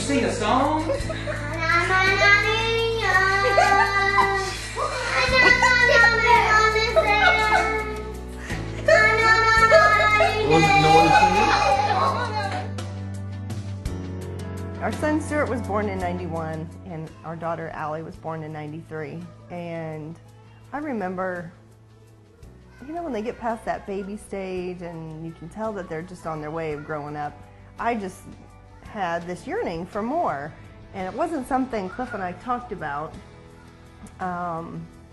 sing a song? Our son Stuart was born in '91, and our daughter Allie was born in '93. And I remember, you know, when they get past that baby stage and you can tell that they're just on their way of growing up, I just had this yearning for more. And it wasn't something Cliff and I talked about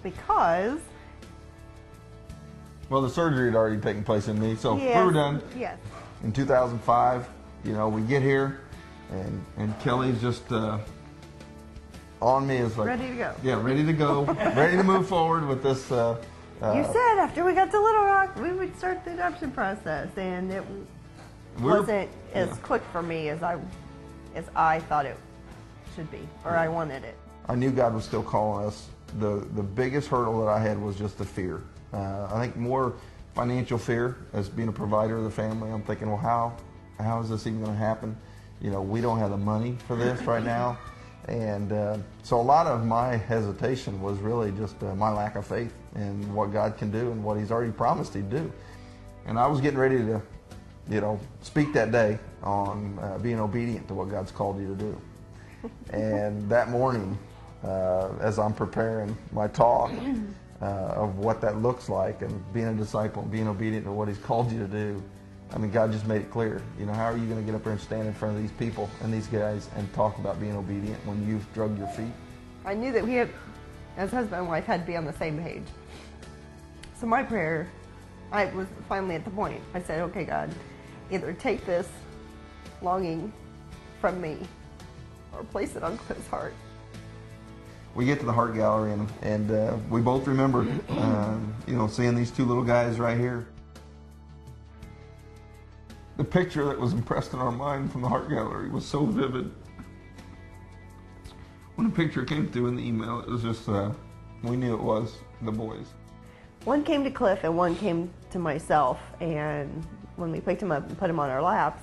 because... Well, the surgery had already taken place in me, so Yes, we were done. Yes. In 2005, you know, we get here, and Kelly's just on me. It's like, Ready to go. Yeah, ready to go, ready to move forward with this. You said after we got to Little Rock, we would start the adoption process, and it wasn't as quick for me as I thought it should be, or I wanted it. I knew God was still calling us. The biggest hurdle that I had was just the fear. I think more financial fear as being a provider of the family. I'm thinking, well, how is this even going to happen? You know, we don't have the money for this right now. And so a lot of my hesitation was really just my lack of faith in what God can do and what He's already promised He'd do. And I was getting ready to, you know, speak that day on being obedient to what God's called you to do. And that morning, as I'm preparing my talk of what that looks like and being a disciple and being obedient to what He's called you to do, I mean, God just made it clear. You know, how are you going to get up there and stand in front of these people and these guys and talk about being obedient when you've drugged your feet? I knew that we had, as husband and wife, had to be on the same page. So my prayer, I was finally at the point. I said, okay, God, either take this longing from me or place it on Cliff's heart. We get to the Heart Gallery, and we both remember, you know, seeing these two little guys right here. The picture that was impressed in our mind from the Heart Gallery was so vivid. When the picture came through in the email, it was just, we knew it was the boys. One came to Cliff and one came to myself, and when we picked him up and put him on our laps,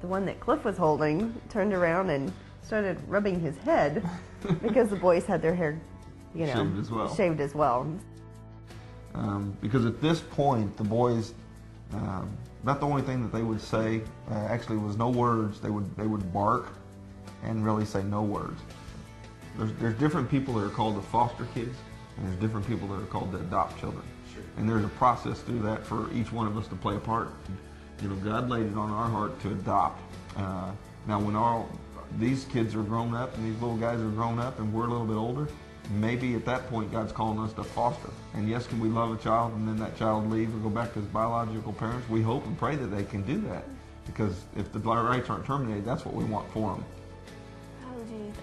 the one that Cliff was holding turned around and started rubbing his head because the boys had their hair, you know, shaved as well. Because at this point, the boys, about the only thing that they would say actually was no words. They would bark and really say no words. There's different people that are called the foster kids, and there's different people that are called the adopt children. Sure. And there's a process through that for each one of us to play a part. You know, God laid it on our heart to adopt. Now, when these kids are grown up and these little guys are grown up and we're a little bit older, maybe at that point God's calling us to foster. And yes, can we love a child and then that child leave or go back to his biological parents? We hope and pray that they can do that, because if the rights aren't terminated, that's what we want for them. Oh geez.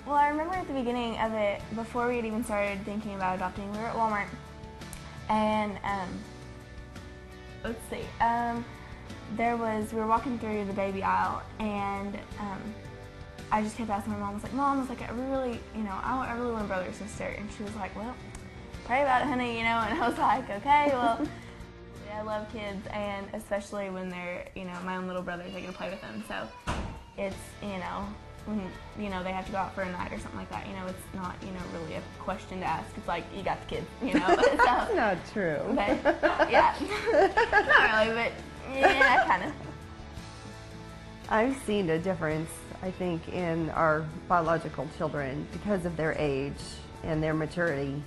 Well, I remember at the beginning of it, before we had even started thinking about adopting, we were at Walmart, and let's see, we were walking through the baby aisle, and I just kept asking my mom, I was like, Mom, I really want a brother or sister. And she was like, well, pray about it, honey, you know. And I was like, okay, well, yeah, I love kids, and especially when they're, you know, my own little brothers, I get to play with them. So it's, you know, when, you know, they have to go out for a night or something like that, you know, it's not, you know, really a question to ask. It's like, you got the kids, you know. So, That's not true. But, yeah, not really, but yeah, kind of. I've seen a difference, I think, in our biological children because of their age and their maturity.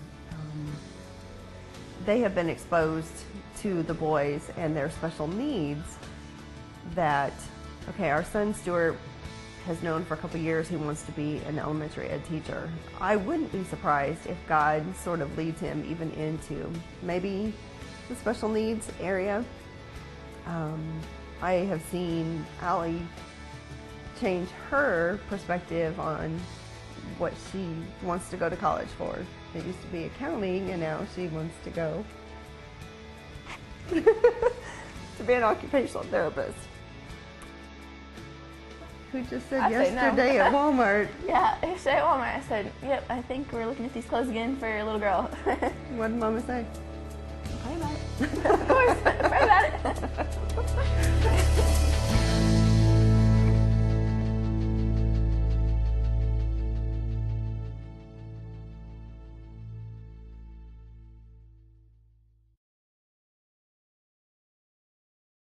They have been exposed to the boys and their special needs that, okay, our son Stuart has known for a couple years he wants to be an elementary ed teacher. I wouldn't be surprised if God sort of leads him even into maybe the special needs area. I have seen Allie change her perspective on what she wants to go to college for. It used to be accounting, and now she wants to go to be an occupational therapist. Who just said yesterday at Walmart. Yeah, yesterday at Walmart, I said, yep, I think we're looking at these clothes again for your little girl. What did Mama say? Pray about it. Of course, pray about it.